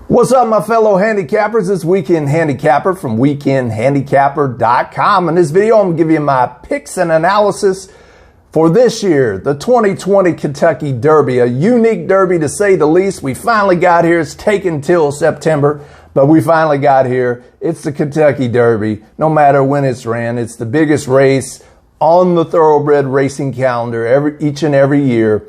What's up, my fellow handicappers? It's Weekend Handicapper from weekendhandicapper.com. In this video, I'm going to give you my picks and analysis for this year, the 2020 Kentucky Derby, a unique derby to say the least. We finally got here. It's taken till September, but we finally got here. It's the Kentucky Derby. No matter when it's ran, it's the biggest race on the thoroughbred racing calendar each and every year.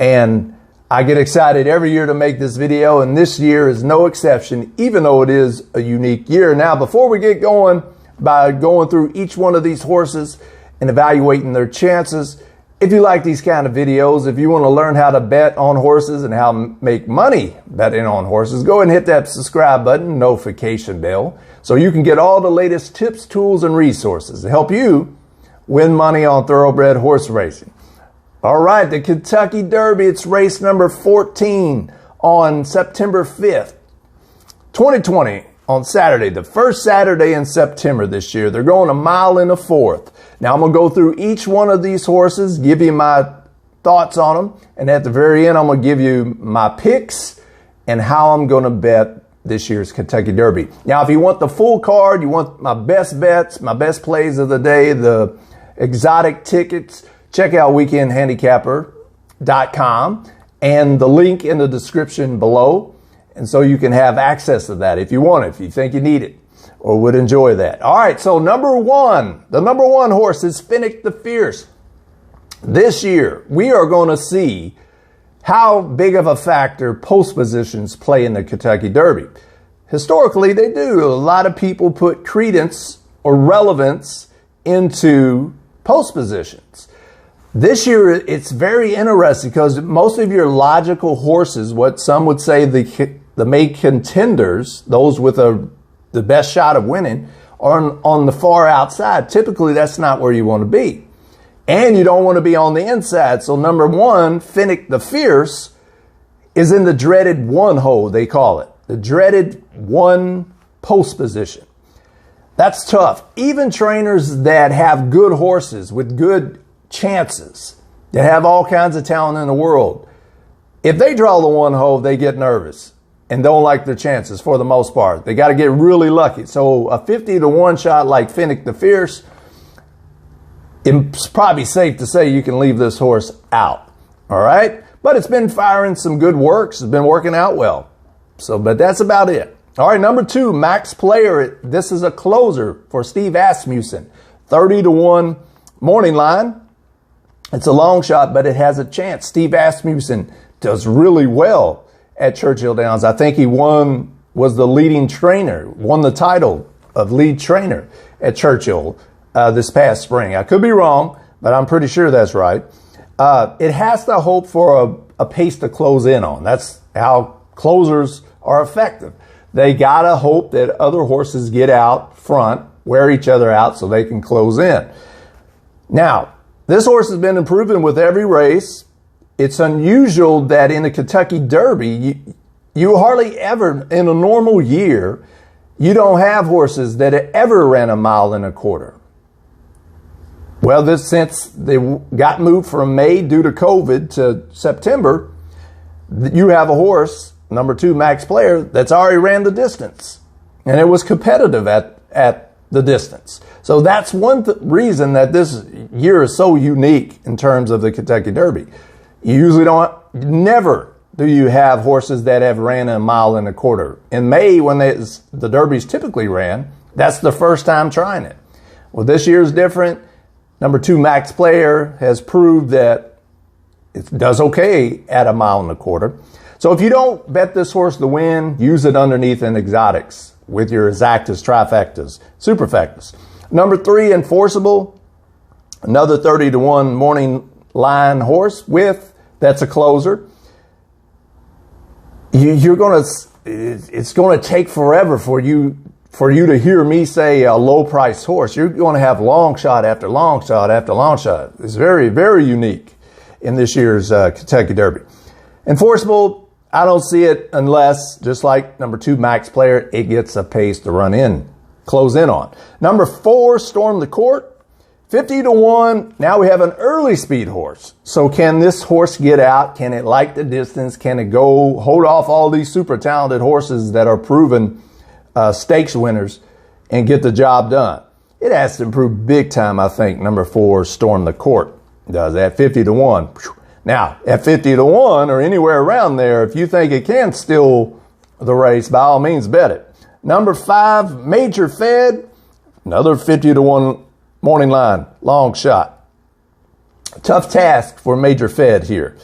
And I get excited every year to make this video, and this year is no exception, even though it is a unique year. Now, before we get going, by going through each one of these horses and evaluating their chances, if you like these kind of videos, if you want to learn how to bet on horses and how to make money betting on horses, go ahead and hit that subscribe button, notification bell, so you can get all the latest tips, tools, and resources to help you win money on thoroughbred horse racing. All right, the Kentucky Derby, it's race number 14 on September 5th, 2020, on Saturday, the first Saturday in September this year. They're going 1 1/4 miles. Now, I'm going to go through each one of these horses, give you my thoughts on them, and at the very end, I'm going to give you my picks and how I'm going to bet this year's Kentucky Derby. Now, if you want the full card, you want my best bets, my best plays of the day, the exotic tickets, check out weekendhandicapper.com and the link in the description below. And so you can have access to that if you want it, if you think you need it or would enjoy that. All right, so the number one horse is Finick the Fierce. This year, we are going to see how big of a factor post positions play in the Kentucky Derby. Historically, they do. A lot of people put credence or relevance into post positions. This year, it's very interesting because most of your logical horses, what some would say the main contenders, those with the best shot of winning, are on the far outside. Typically, that's not where you want to be. And you don't want to be on the inside. So number one, Finick the Fierce, is in the dreaded one hole, they call it. The dreaded one post position. That's tough. Even trainers that have good horses with good chances, that have all kinds of talent in the world, if they draw the one hole, they get nervous and don't like their chances for the most part. They got to get really lucky. So a 50-1 shot like Finick the Fierce, it's probably safe to say you can leave this horse out. All right, but it's been firing some good works. It's been working out well. So, but that's about it. All right, number two, Max Player. This is a closer for Steve Asmussen, 30-1 morning line. It's a long shot, but it has a chance. Steve Asmussen does really well at Churchill Downs. I think he was the leading trainer, won the title of lead trainer at Churchill this past spring. I could be wrong, but I'm pretty sure that's right. It has to hope for a pace to close in on. That's how closers are effective. They got to hope that other horses get out front, wear each other out so they can close in. Now, this horse has been improving with every race. It's unusual that in the Kentucky Derby, you hardly ever, in a normal year, you don't have horses that ever ran 1 1/4 miles. Well, since they got moved from May due to COVID to September, you have a horse, number two, Max Player, that's already ran the distance. And it was competitive at the distance. So that's one reason that this year is so unique in terms of the Kentucky Derby. You usually never do you have horses that have ran 1 1/4 miles. In May, when the Derbies typically ran, that's the first time trying it. Well, this year's different. Number two, Max Player, has proved that it does okay at 1 1/4 miles. So if you don't bet this horse to win, use it underneath in exotics with your exactas, trifectas, superfectas. Number three, Enforceable, another 30-1 morning line horse that's a closer. It's going to take forever for you to hear me say a low price horse. You're going to have long shot after long shot after long shot. It's very, very unique in this year's Kentucky Derby. Enforceable, I don't see it unless, just like number two, Max Player, it gets a pace to close in on. Number four, Storm the Court, 50 to 1, now we have an early speed horse. So can this horse get out? Can it like the distance? Can it go hold off all these super talented horses that are proven stakes winners and get the job done? It has to improve big time, I think. Number 4, Storm the Court, does at 50 to 1. Now, at 50 to 1 or anywhere around there, if you think it can steal the race, by all means, bet it. Number 5, Major Fed, another 50 to 1 morning line, long shot. Tough task for Major Fed here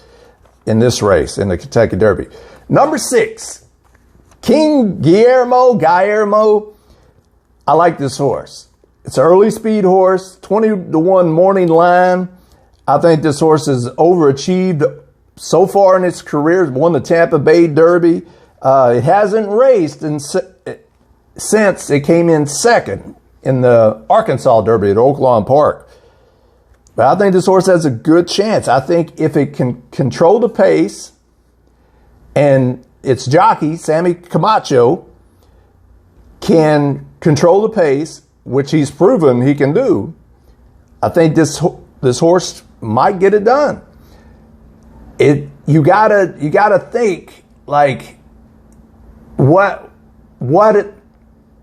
in this race, in the Kentucky Derby. Number 6, King Guillermo. I like this horse. It's an early speed horse, 20 to 1 morning line. I think this horse has overachieved so far in its career. It's won the Tampa Bay Derby. It hasn't raced since it came in second in the Arkansas Derby at Oak Lawn Park. But I think this horse has a good chance. I think if it can control the pace and its jockey, Sammy Camacho, can control the pace, which he's proven he can do, I think this horse might get it done. You gotta think like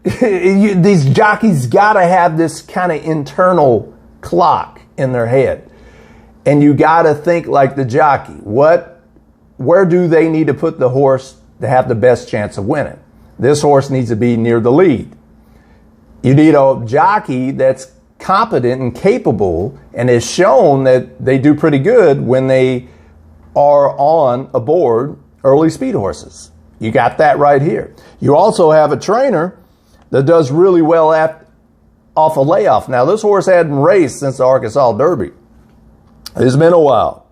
these jockeys gotta have this kind of internal clock in their head, and you gotta think like the jockey. Where do they need to put the horse to have the best chance of winning? This horse needs to be near the lead. You need a jockey that's competent and capable and has shown that they do pretty good when they are on aboard early speed horses. You got that right here. You also have a trainer that does really well off a layoff. Now, this horse hadn't raced since the Arkansas Derby. It's been a while.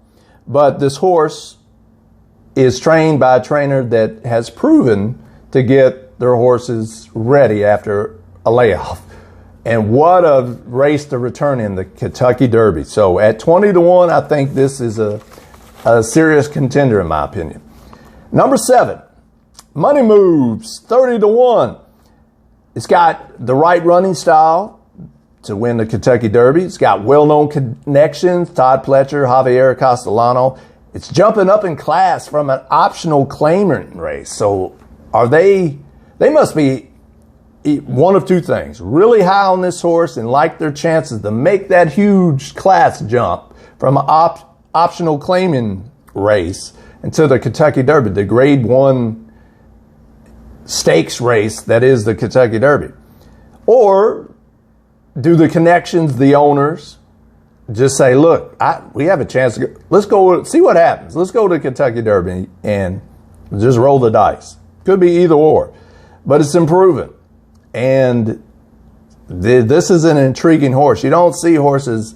But this horse is trained by a trainer that has proven to get their horses ready after a layoff. And what a race to return in the Kentucky Derby. So at 20 to 1, I think this is a serious contender in my opinion. Number 7, Money Moves, 30 to 1. It's got the right running style to win the Kentucky Derby. It's got well-known connections, Todd Pletcher, Javier Castellano. It's jumping up in class from an optional claimant race. So they must be one of two things: really high on this horse and like their chances to make that huge class jump from an optional claiming race into the Kentucky Derby, the grade 1 stakes race that is the Kentucky Derby. Or do the connections, the owners, just say, look, we have a chance to go. Let's go see what happens. Let's go to Kentucky Derby and just roll the dice. Could be either or, but it's improving. And this is an intriguing horse. You don't see horses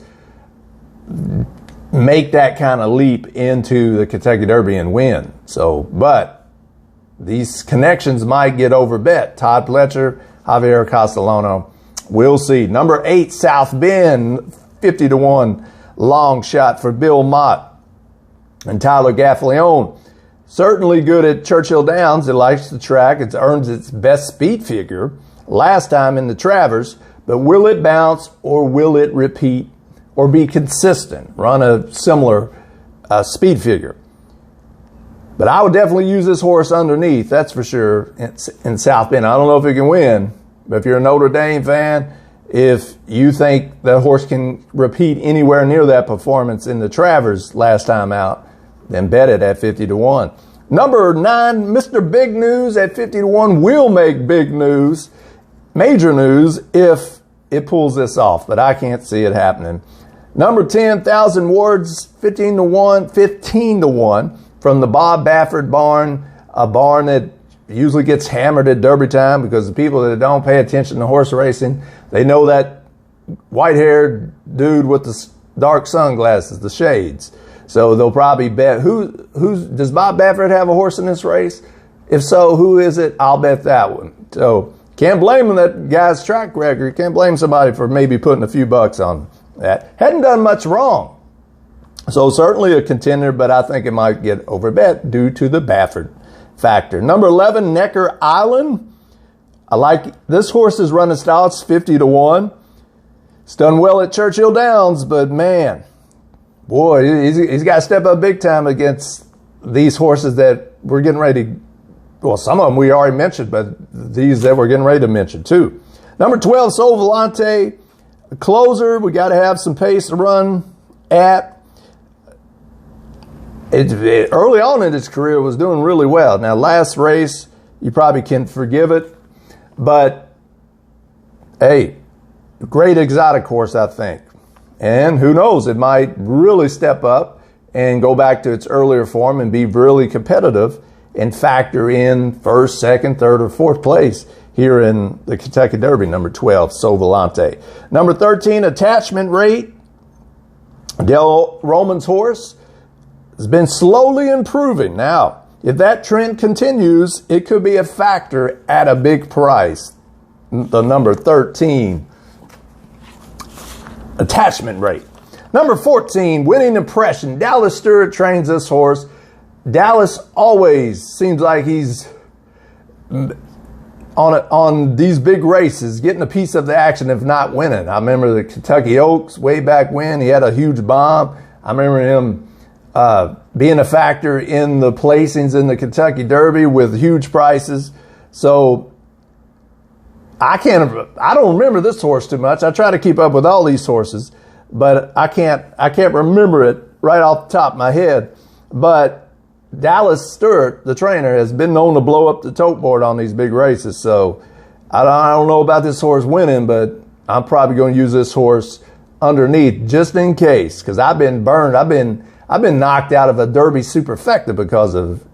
make that kind of leap into the Kentucky Derby and win. But these connections might get overbet. Todd Pletcher, Javier Castellano, we'll see. Number 8, South Bend, 50 to 1 long shot for Bill Mott and Tyler Gaffalione. Certainly good at Churchill Downs. It likes the track. It earns its best speed figure last time in the Travers, but will it bounce or will it repeat or be consistent, run a similar speed figure? But I would definitely use this horse underneath, that's for sure, in South Bend. I don't know if it can win, but if you're a Notre Dame fan, if you think the horse can repeat anywhere near that performance in the Travers last time out, then bet it at 50 to 1. Number 9, Mr. Big News at 50 to 1 will make big news, major news, if it pulls this off, but I can't see it happening. Number 10, 1,000 Words, 15 to 1 from the Bob Baffert barn, a barn that usually gets hammered at Derby time because the people that don't pay attention to horse racing, they know that white-haired dude with the dark sunglasses, the shades. So they'll probably bet, does Bob Baffert have a horse in this race? If so, who is it? I'll bet that one. So can't blame that guy's track record. Can't blame somebody for maybe putting a few bucks on that. Hadn't done much wrong. So certainly a contender, but I think it might get overbet due to the Baffert factor. Number 11, Necker Island. I like this horse's running style. It's 50 to 1. He's done well at Churchill Downs, but man, boy, he's got to step up big time against these horses that we're getting ready to, well, some of them we already mentioned, but these that we're getting ready to mention too. Number 12, Sol Volante, a closer. We got to have some pace to run at. Early on in his career was doing really well. Now, last race, you probably can forgive it, but hey, great exotic horse, I think. And who knows, it might really step up and go back to its earlier form and be really competitive and factor in first, second, third, or fourth place here in the Kentucky Derby. Number 12, Sol Volante. Number 13, Attachment Rate. Del Roman's horse has been slowly improving. Now, if that trend continues, it could be a factor at a big price. The number 13, Attachment Rate. Number 14, Winning Impression. Dallas Stewart trains this horse. Dallas always seems like he's on these big races, getting a piece of the action, if not winning. I remember the Kentucky Oaks way back when. He had a huge bomb. I remember him being a factor in the placings in the Kentucky Derby with huge prices. So I don't remember this horse too much. I try to keep up with all these horses, but I can't remember it right off the top of my head. But Dallas Stewart, the trainer, has been known to blow up the tote board on these big races. So I don't know about this horse winning, but I'm probably going to use this horse underneath just in case, because I've been burned. I've been knocked out of a Derby Superfecta because of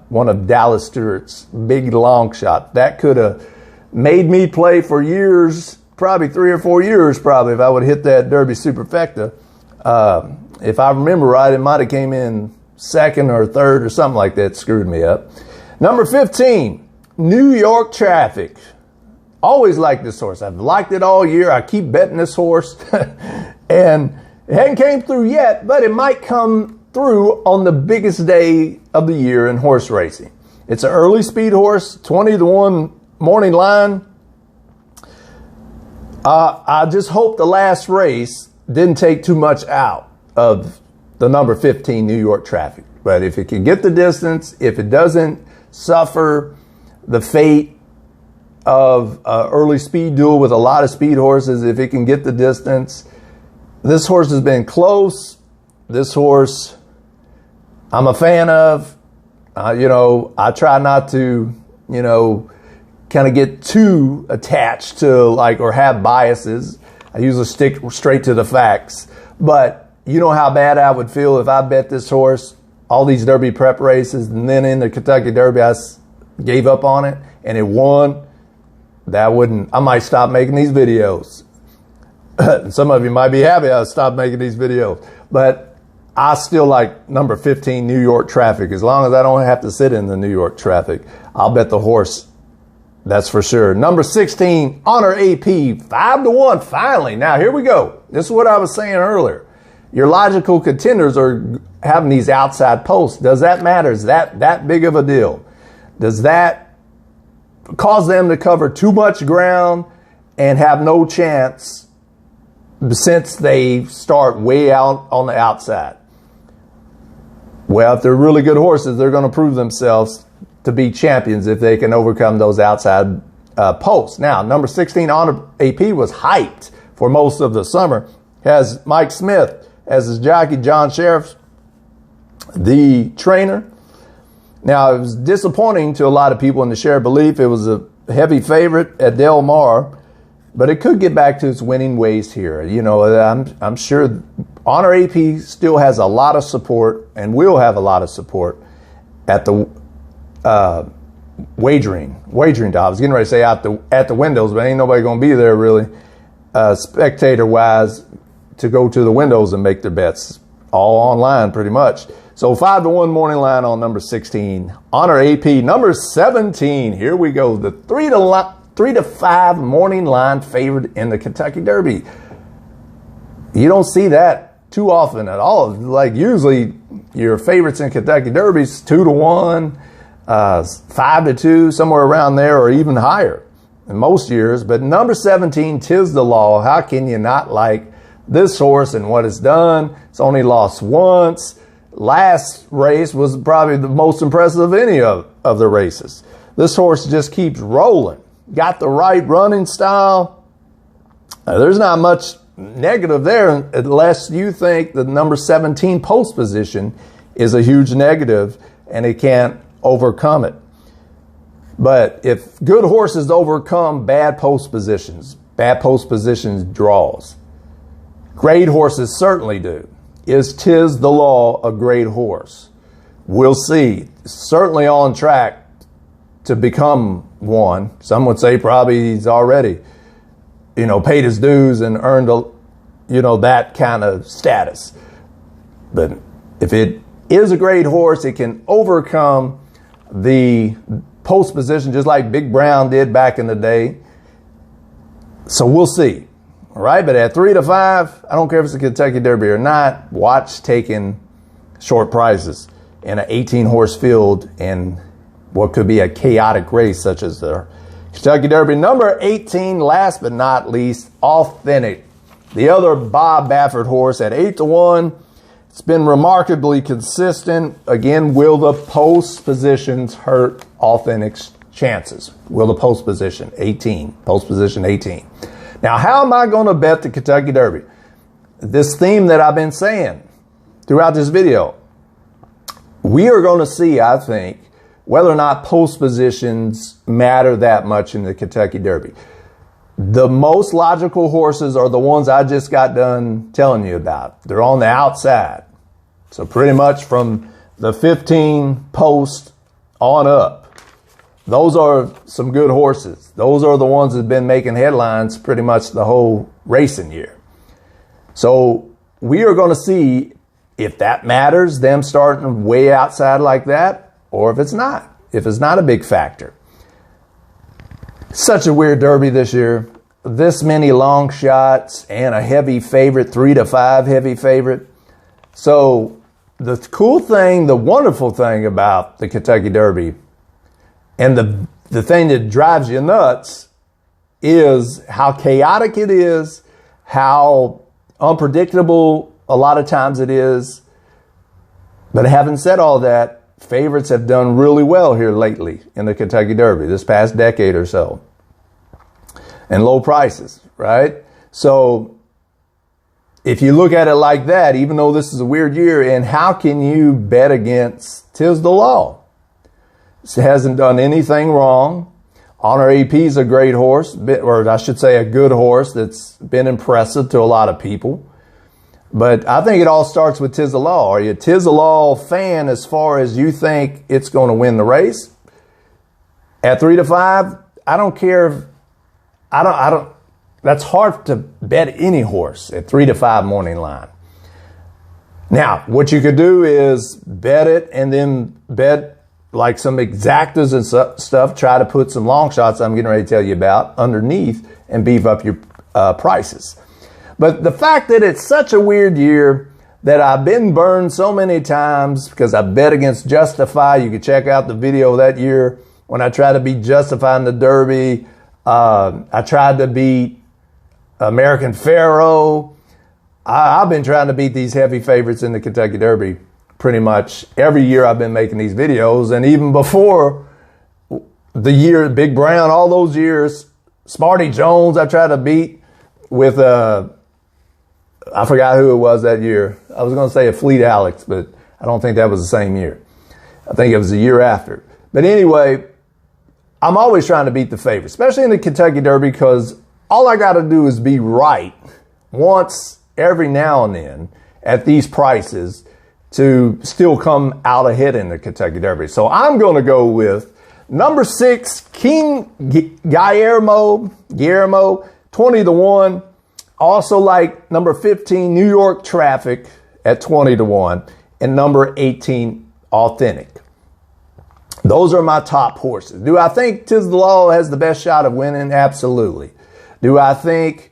one of Dallas Stewart's big long shot. That could have made me play for years, probably 3 or 4 years, probably, if I would have hit that Derby Superfecta. If I remember right, it might have came in second or third or something like that. Screwed me up. Number 15, New York Traffic. Always liked this horse. I've liked it all year. I keep betting this horse. And it hadn't came through yet, but it might come through on the biggest day of the year in horse racing. It's an early speed horse, 20-1 morning line. I just hope the last race didn't take too much out of the number 15 New York Traffic. But if it can get the distance, if it doesn't suffer the fate of an early speed duel with a lot of speed horses, if it can get the distance, this horse has been close. This horse I'm a fan of. I try not to, kind of get too attached to or have biases. I usually stick straight to the facts. But you know how bad I would feel if I bet this horse all these Derby prep races and then in the Kentucky Derby I gave up on it and it won. I might stop making these videos. Some of you might be happy I stopped making these videos. But I still like number 15 New York Traffic. As long as I don't have to sit in the New York Traffic, I'll bet the horse. That's for sure. Number 16, Honor AP, 5-1, finally. Now, here we go. This is what I was saying earlier. Your logical contenders are having these outside posts. Does that matter? Is that big of a deal? Does that cause them to cover too much ground and have no chance since they start way out on the outside? Well, if they're really good horses, they're going to prove themselves to be champions if they can overcome those outside posts. Now, number 16, Honor AP, was hyped for most of the summer. Has Mike Smith as his jockey, John Sheriff, the trainer. Now, it was disappointing to a lot of people in the shared belief. It was a heavy favorite at Del Mar, but it could get back to its winning ways here. I'm sure Honor AP still has a lot of support and will have a lot of support at the wagering top. I was getting ready to say at the windows, but ain't nobody going to be there really, spectator-wise, to go to the windows and make their bets. All online pretty much. So 5-1 morning line on number 16. Honor AP. Number 17. Here we go. The 3-5 morning line favorite in the Kentucky Derby. You don't see that too often at all. Like usually your favorites in Kentucky Derby's 2-1, 5-2, somewhere around there, or even higher. in most years, but number 17, Tis the Law. How can you not like this horse and what it's done? It's only lost once. Last race was probably the most impressive of any of the races. This horse just keeps rolling. Got the right running style. There's not much negative there unless you think the number 17 post position is a huge negative and it can't overcome it. But if good horses overcome bad post positions draws. Great horses certainly do. Is Tis the Law a great horse? We'll see. Certainly on track to become one. Some would say probably he's already, paid his dues and earned that kind of status. But if it is a great horse, it can overcome the post position just like Big Brown did back in the day. So we'll see. All right, but at 3 to 5, I don't care if it's a Kentucky Derby or not, watch taking short prizes in an 18-horse field in what could be a chaotic race such as the Kentucky Derby. Number 18, last but not least, Authentic. The other Bob Baffert horse at 8 to 1. It's been remarkably consistent. Again, will the post positions hurt Authentic's chances? Will the post position 18? Post position 18. Now, how am I going to bet the Kentucky Derby? This theme that I've been saying throughout this video. We are going to see, I think, whether or not post positions matter that much in the Kentucky Derby. The most logical horses are the ones I just got done telling you about. They're on the outside. So pretty much from the 15 post on up. Those are some good horses. Those are the ones that have been making headlines pretty much the whole racing year. So we are going to see if that matters, them starting way outside like that, or if it's not. If it's not a big factor. Such a weird Derby this year. This many long shots and a heavy favorite, 3 to 5 heavy favorite. So the cool thing, the wonderful thing about the Kentucky Derby, and the thing that drives you nuts, is how chaotic it is, how unpredictable a lot of times it is. But having said all that, favorites have done really well here lately in the Kentucky Derby, this past decade or so. And low prices, right? So if you look at it like that, even though this is a weird year, and how can you bet against Tis the Law? It hasn't done anything wrong. Honor AP is a great horse, or I should say a good horse that's been impressive to a lot of people. But I think it all starts with Tis the Law. Are you a Tis the Law fan as far as you think it's going to win the race? At 3 to 5, I don't care if, that's hard to bet any horse at 3 to 5 morning line. Now, what you could do is bet it and then bet like some exactas and stuff. Try to put some long shots I'm getting ready to tell you about underneath and beef up your prices. But the fact that it's such a weird year that I've been burned so many times because I bet against Justify. You can check out the video that year when I tried to beat Justify in the Derby. I tried to beat American Pharaoh. I've been trying to beat these heavy favorites in the Kentucky Derby pretty much every year I've been making these videos. And even before the year, Big Brown, all those years, Smarty Jones I tried to beat with, I forgot who it was that year. I was going to say a Fleet Alex, but I don't think that was the same year. I think it was the year after. But anyway, I'm always trying to beat the favorite, especially in the Kentucky Derby, because all I got to do is be right once every now and then at these prices to still come out ahead in the Kentucky Derby. So I'm going to go with number 6, King Guillermo, 20 to 1. Also like number 15, New York Traffic at 20 to 1. And number 18, Authentic. Those are my top horses. Do I think Tis the Law has the best shot of winning? Absolutely. Do I think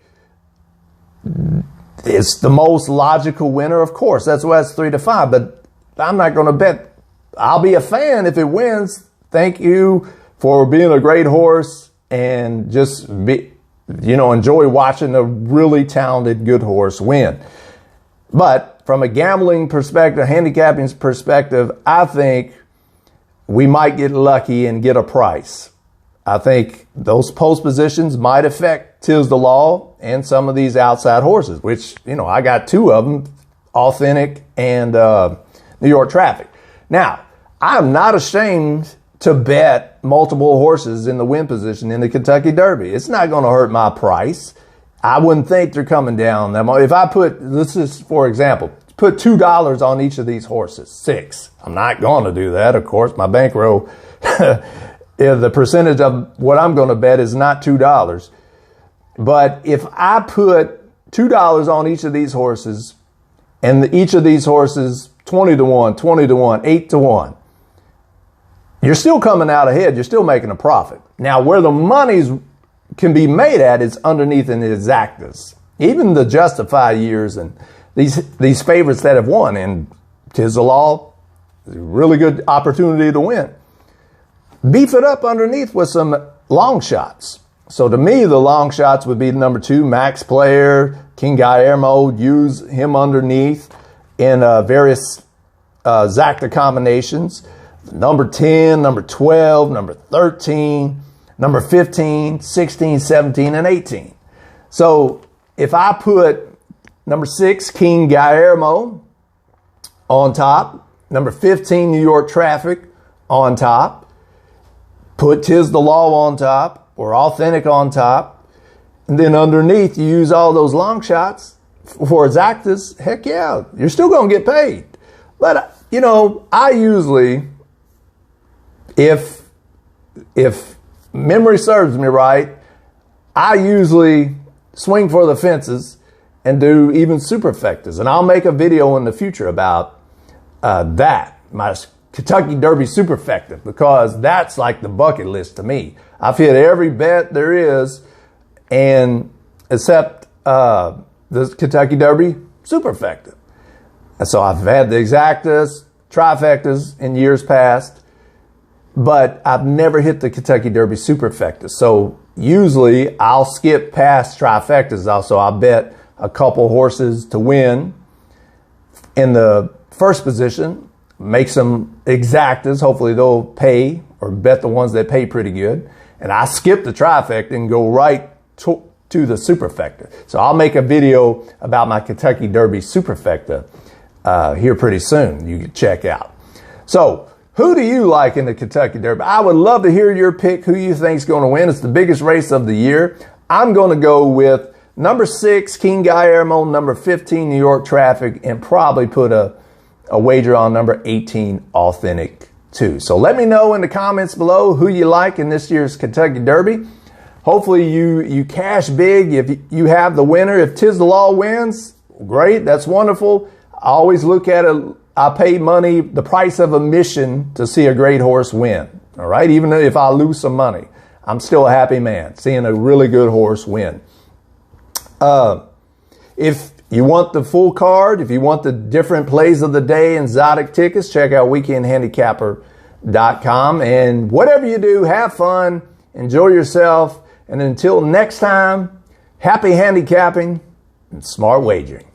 it's the most logical winner? Of course. That's why it's 3 to 5. But I'm not going to bet. I'll be a fan if it wins. Thank you for being a great horse. and just enjoy watching a really talented, good horse win. But from a gambling perspective, handicapping perspective, I think we might get lucky and get a price. I think those post positions might affect Tiz the Law and some of these outside horses, which, I got two of them, Authentic and New York Traffic. Now, I'm not ashamed to bet multiple horses in the win position in the Kentucky Derby. It's not going to hurt my price. I wouldn't think they're coming down that much. If I this is for example, put $2 on each of these horses, 6. I'm not going to do that, of course. My bankroll, the percentage of what I'm going to bet is not $2. But if I put $2 on each of these horses, and each of these horses 20 to 1, 20 to 1, 8 to 1, you're still coming out ahead. You're still making a profit. Now, where the money's can be made at is underneath in the exactas. Even the justified years and these favorites that have won, and Tiz the Law, a really good opportunity to win. Beef it up underneath with some long shots. So to me, the long shots would be number 2, Max Player, King Guillermo. Use him underneath in various exacta combinations. Number 10, number 12, number 13, number 15, 16, 17, and 18. So if I put number 6, King Guillermo on top, number 15, New York Traffic on top, put Tiz the Law on top, or Authentic on top, and then underneath you use all those long shots for exactas, heck yeah, you're still going to get paid. But, I usually, if memory serves me right, I usually swing for the fences and do even superfectas. And I'll make a video in the future about that, my Kentucky Derby superfecta, because that's like the bucket list to me. I've hit every bet there is, and except the Kentucky Derby superfecta. And so I've had the exactas, trifectas in years past, but I've never hit the Kentucky Derby superfecta. So usually I'll skip past trifectas also. I'll bet a couple horses to win in the first position, make some exactas. Hopefully they'll pay, or bet the ones that pay pretty good. And I skip the trifecta and go right to the superfecta. So I'll make a video about my Kentucky Derby superfecta here pretty soon. You can check out. So who do you like in the Kentucky Derby? I would love to hear your pick, who you think is going to win. It's the biggest race of the year. I'm going to go with number 6, King Guillermo, number 15, New York Traffic, and probably put a wager on number 18, Authentic, too. So let me know in the comments below who you like in this year's Kentucky Derby. Hopefully you cash big if you have the winner. If Tiz the Law wins, great, that's wonderful. I always look at it. I pay money, the price of admission, to see a great horse win. All right, even if I lose some money, I'm still a happy man seeing a really good horse win. If you want the full card, if you want the different plays of the day and exotic tickets, check out weekendhandicapper.com. And whatever you do, have fun, enjoy yourself, and until next time, happy handicapping and smart wagering.